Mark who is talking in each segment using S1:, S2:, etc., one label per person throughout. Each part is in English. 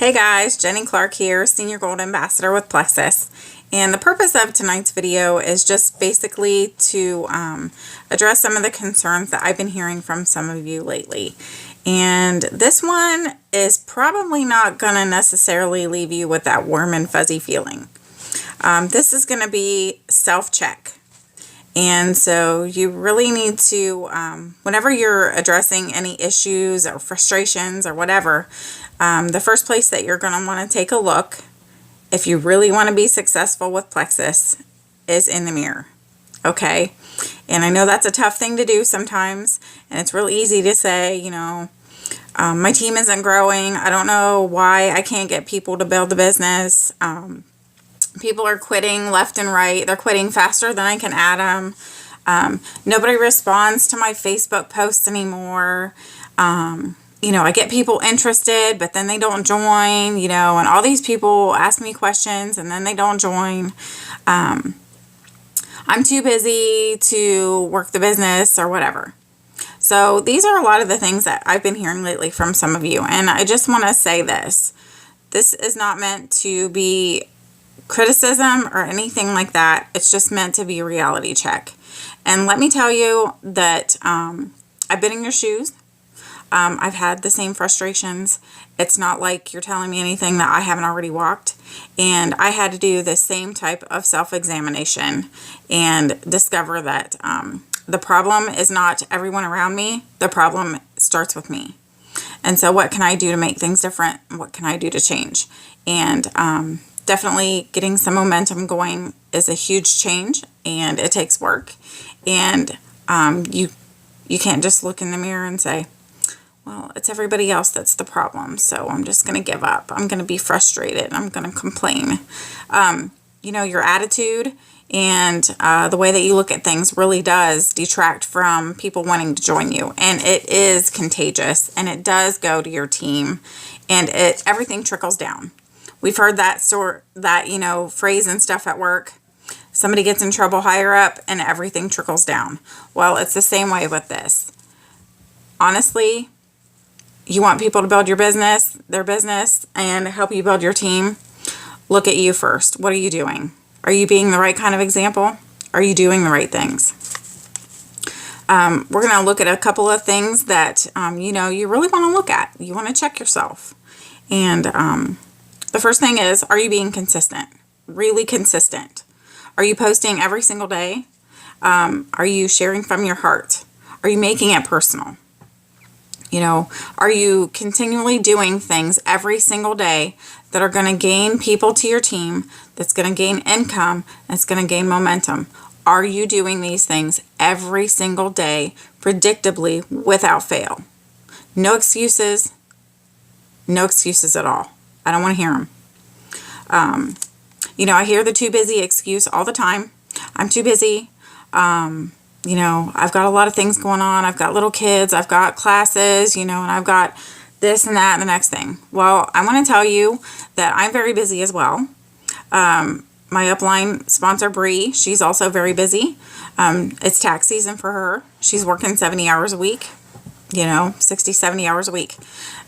S1: Hey guys, Jenny Clark here, Senior Gold Ambassador with Plexus. And the purpose of tonight's video is just basically to address some of the concerns that I've been hearing from some of you lately. And this one is probably not going to necessarily leave you with that warm and fuzzy feeling. This is going to be self-check. And so you really need to, whenever you're addressing any issues or frustrations or whatever, the first place that you're going to want to take a look, if you really want to be successful with Plexus, is in the mirror. Okay? And I know that's a tough thing to do sometimes, and it's real easy to say, my team isn't growing. I don't know why I can't get people to build the business. People are quitting left and right. They're quitting faster than I can add them. Nobody responds to my Facebook posts anymore. I get people interested, but then they don't join, and all these people ask me questions and then they don't join. I'm too busy to work the business or whatever. So these are a lot of the things that I've been hearing lately from some of you. And I just want to say this. This is not meant to be criticism or anything like that. It's just meant to be a reality check. And let me tell you that I've been in your shoes. I've had the same frustrations. It's not like you're telling me anything that I haven't already walked. And I had to do the same type of self-examination and discover that the problem is not everyone around me. The problem starts with me. And so what can I do to make things different? What can I do to change? And definitely getting some momentum going is a huge change, and it takes work. And you can't just look in the mirror and say, well, it's everybody else that's the problem, so I'm just going to give up. I'm going to be frustrated. I'm going to complain. Your attitude and the way that you look at things really does detract from people wanting to join you. And it is contagious, and it does go to your team, and everything trickles down. We've heard that phrase and stuff at work. Somebody gets in trouble higher up and everything trickles down. Well, it's the same way with this. Honestly, you want people to build their business, and help you build your team. Look at you first. What are you doing? Are you being the right kind of example? Are you doing the right things? We're going to look at a couple of things that, you really want to look at. You want to check yourself. And the first thing is, are you being consistent? Really consistent? Are you posting every single day? Are you sharing from your heart? Are you making it personal? Are you continually doing things every single day that are going to gain people to your team, that's going to gain income, that's going to gain momentum? Are you doing these things every single day, predictably, without fail? No excuses. No excuses at all. I don't want to hear them. I hear the too busy excuse all the time. I'm too busy. I've got a lot of things going on. I've got little kids. I've got classes, and I've got this and that and the next thing. Well, I want to tell you that I'm very busy as well. My upline sponsor, Bree, she's also very busy. It's tax season for her. She's working 70 hours a week, 60, 70 hours a week.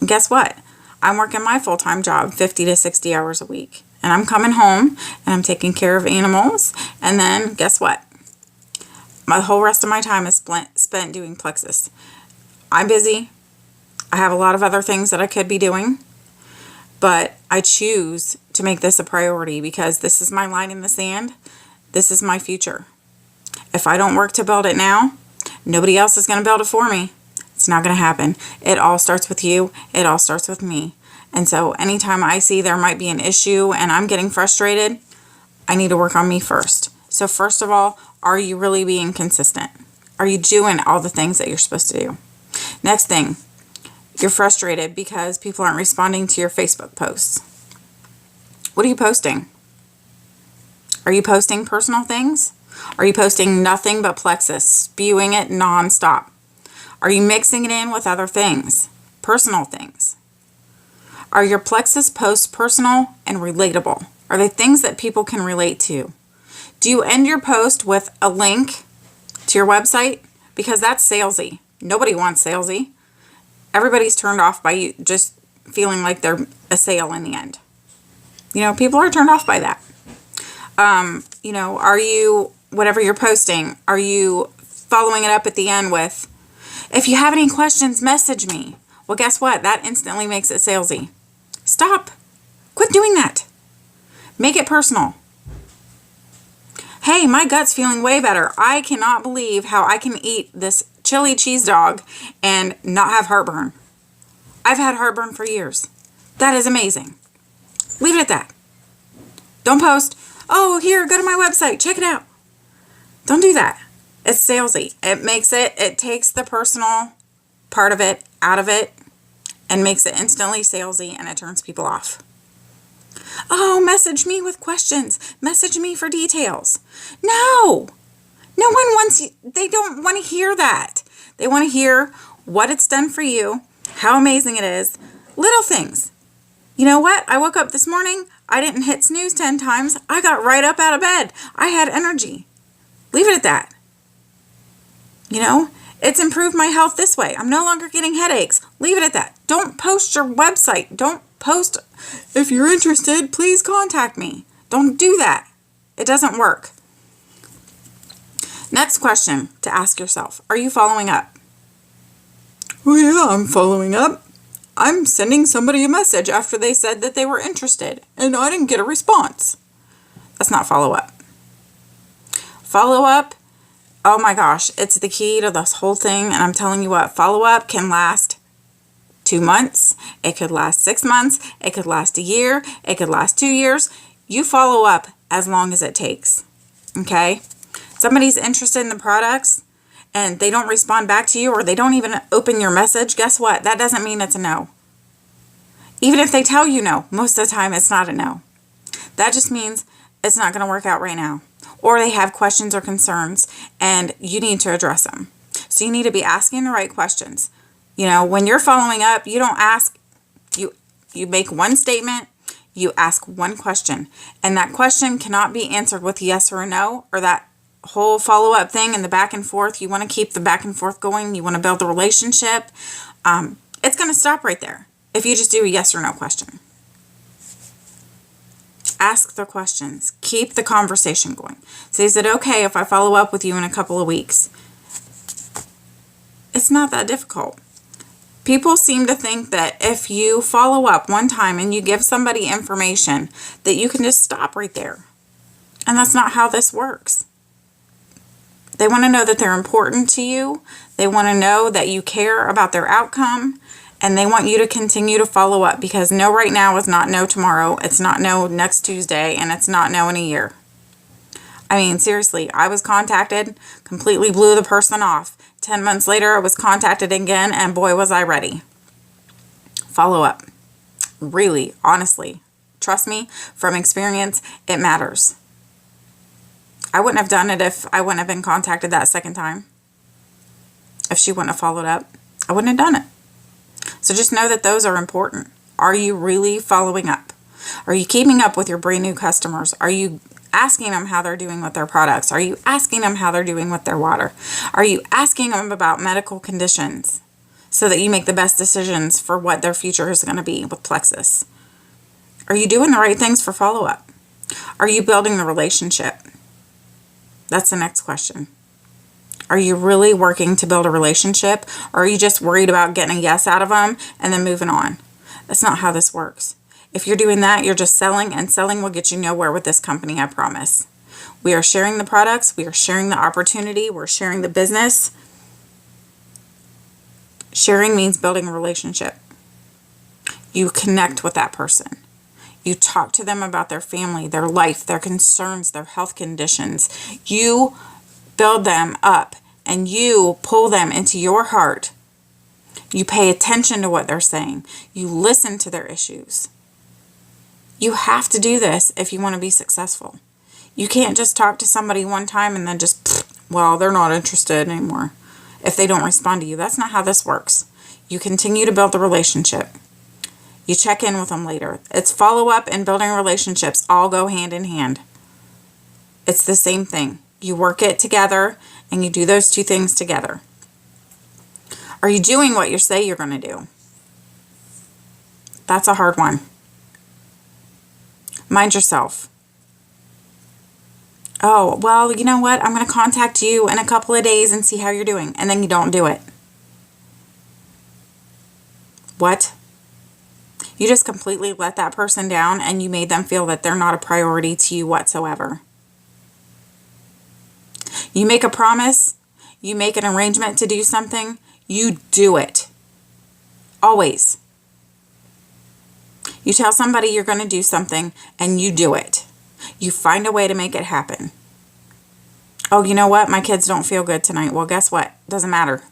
S1: And guess what? I'm working my full-time job 50 to 60 hours a week. And I'm coming home and I'm taking care of animals. And then guess what? My whole rest of my time is spent doing Plexus. I'm busy. I have a lot of other things that I could be doing. But I choose to make this a priority because this is my line in the sand. This is my future. If I don't work to build it now, nobody else is going to build it for me. It's not going to happen. It all starts with you. It all starts with me. And so anytime I see there might be an issue and I'm getting frustrated, I need to work on me first. So first of all, are you really being consistent? Are you doing all the things that you're supposed to do? Next thing, you're frustrated because people aren't responding to your Facebook posts. What are you posting? Are you posting personal things? Are you posting nothing but Plexus, spewing it nonstop? Are you mixing it in with other things, personal things? Are your Plexus posts personal and relatable? Are they things that people can relate to? Do you end your post with a link to your website? Because that's salesy. Nobody wants salesy. Everybody's turned off by you just feeling like they're a sale in the end. People are turned off by that. Are you, whatever you're posting, are you following it up at the end with, if you have any questions, message me? Well, guess what? That instantly makes it salesy. Stop. Quit doing that. Make it personal. Hey, my gut's feeling way better. I cannot believe how I can eat this chili cheese dog and not have heartburn. I've had heartburn for years. That is amazing. Leave it at that. Don't post, oh, here, go to my website, check it out. Don't do that. It's salesy. It takes the personal part of it out of it and makes it instantly salesy, and it turns people off. Oh, message me with questions. Message me for details. No. No one wants, they don't want to hear that. They want to hear what it's done for you, how amazing it is, little things. You know what? I woke up this morning. I didn't hit snooze 10 times. I got right up out of bed. I had energy. Leave it at that. It's improved my health this way. I'm no longer getting headaches. Leave it at that. Don't post your website. Don't post, if you're interested, please contact me. Don't do that. It doesn't work. Next question to ask yourself. Are you following up? Oh yeah, I'm following up. I'm sending somebody a message after they said that they were interested and I didn't get a response. That's not follow up. Follow up, oh my gosh, it's the key to this whole thing. And I'm telling you what, follow up can last 2 months. It could last 6 months. It could last a year. It could last 2 years. You follow up as long as it takes. Okay? Somebody's interested in the products and they don't respond back to you, or they don't even open your message. Guess what? That doesn't mean it's a no. Even if they tell you no, most of the time it's not a no. That just means it's not going to work out right now. Or they have questions or concerns and you need to address them. So you need to be asking the right questions. When you're following up, you don't ask, you make one statement, you ask one question. And that question cannot be answered with yes or a no, or that whole follow-up thing and the back and forth. You want to keep the back and forth going. You want to build a relationship. It's going to stop right there if you just do a yes or no question. Ask the questions. Keep the conversation going. So is it okay if I follow up with you in a couple of weeks? It's not that difficult. People seem to think that if you follow up one time and you give somebody information, that you can just stop right there. And that's not how this works. They want to know that they're important to you. They want to know that you care about their outcome. And they want you to continue to follow up, because no right now is not no tomorrow. It's not no next Tuesday, and it's not no in a year. I mean, seriously, I was contacted, completely blew the person off. 10 months later, I was contacted again, and boy, was I ready. Follow up. Really, honestly, trust me, from experience, it matters. I wouldn't have done it if I wouldn't have been contacted that second time. If she wouldn't have followed up, I wouldn't have done it. So just know that those are important. Are you really following up? Are you keeping up with your brand new customers? Are you asking them how they're doing with their products? Are you asking them how they're doing with their water? Are you asking them about medical conditions so that you make the best decisions for what their future is going to be with Plexus? Are you doing the right things for follow-up? Are you building the relationship? That's the next question. Are you really working to build a relationship, or are you just worried about getting a yes out of them and then moving on? That's not how this works. If you're doing that, you're just selling, and selling will get you nowhere with this company, I promise. We are sharing the products. We are sharing the opportunity. We're sharing the business. Sharing means building a relationship. You connect with that person. You talk to them about their family, their life, their concerns, their health conditions. You build them up and you pull them into your heart. You pay attention to what they're saying. You listen to their issues. You have to do this if you want to be successful. You can't just talk to somebody one time and then just, well, they're not interested anymore if they don't respond to you. That's not how this works. You continue to build the relationship. You check in with them later. It's follow-up and building relationships all go hand in hand. It's the same thing. You work it together and you do those two things together. Are you doing what you say you're going to do? That's a hard one. Mind yourself. Oh, well, you know what? I'm going to contact you in a couple of days and see how you're doing. And then you don't do it. What? You just completely let that person down and you made them feel that they're not a priority to you whatsoever. You make a promise, you make an arrangement to do something, you do it. Always. You tell somebody you're going to do something and you do it. You find a way to make it happen. Oh, you know what? My kids don't feel good tonight. Well, guess what? Doesn't matter.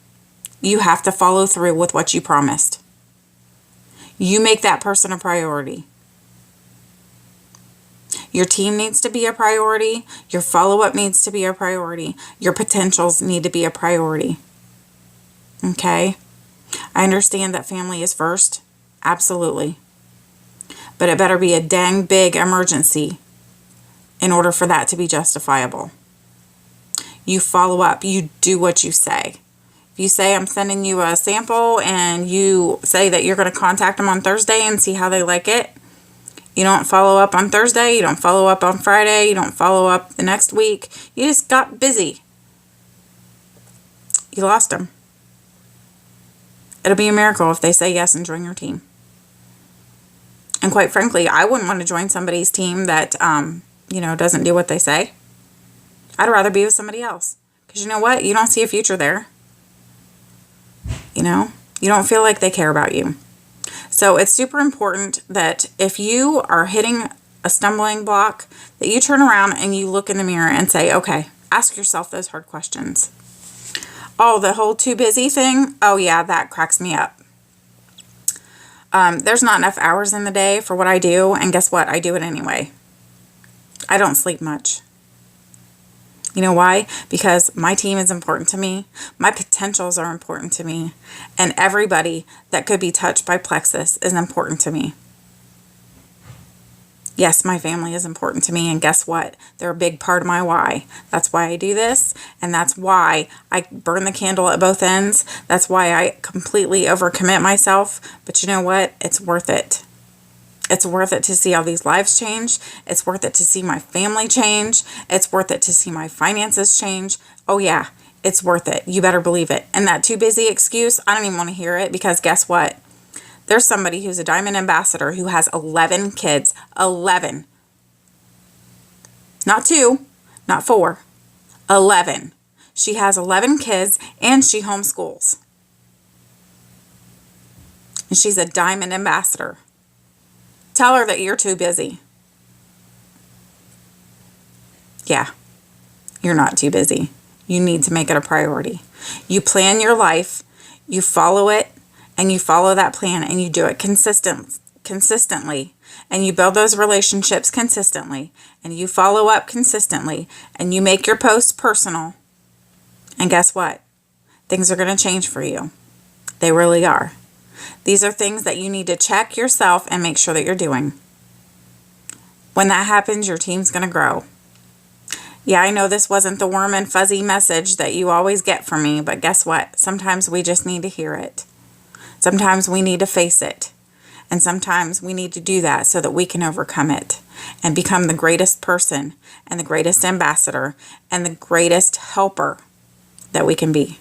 S1: You have to follow through with what you promised. You make that person a priority. Your team needs to be a priority. Your follow-up needs to be a priority. Your potentials need to be a priority. Okay? I understand that family is first. Absolutely. But it better be a dang big emergency in order for that to be justifiable. You follow up. You do what you say. If you say, I'm sending you a sample, and you say that you're going to contact them on Thursday and see how they like it, you don't follow up on Thursday, you don't follow up on Friday, you don't follow up the next week. You just got busy. You lost them. It'll be a miracle if they say yes and join your team. And quite frankly, I wouldn't want to join somebody's team that, doesn't do what they say. I'd rather be with somebody else. Because you know what? You don't see a future there. You don't feel like they care about you. So it's super important that if you are hitting a stumbling block, that you turn around and you look in the mirror and say, okay, ask yourself those hard questions. Oh, the whole too busy thing? Oh yeah, that cracks me up. There's not enough hours in the day for what I do, and guess what? I do it anyway. I don't sleep much. You know why? Because my team is important to me. My potentials are important to me. And everybody that could be touched by Plexus is important to me. Yes, my family is important to me. And guess what? They're a big part of my why. That's why I do this. And that's why I burn the candle at both ends. That's why I completely overcommit myself. But you know what? It's worth it. It's worth it to see all these lives change. It's worth it to see my family change. It's worth it to see my finances change. Oh yeah, it's worth it. You better believe it. And that too busy excuse, I don't even want to hear it, because guess what? There's somebody who's a diamond ambassador who has 11 kids. 11. Not 2, not 4. 11. She has 11 kids and she homeschools. And she's a diamond ambassador. Tell her that you're too busy. Yeah, you're not too busy. You need to make it a priority. You plan your life, you follow it, and you follow that plan, and you do it consistently, and you build those relationships consistently, and you follow up consistently, and you make your posts personal. And guess what? Things are going to change for you. They really are. These are things that you need to check yourself and make sure that you're doing. When that happens, your team's going to grow. Yeah, I know this wasn't the warm and fuzzy message that you always get from me, but guess what? Sometimes we just need to hear it. Sometimes we need to face it. And sometimes we need to do that so that we can overcome it and become the greatest person and the greatest ambassador and the greatest helper that we can be.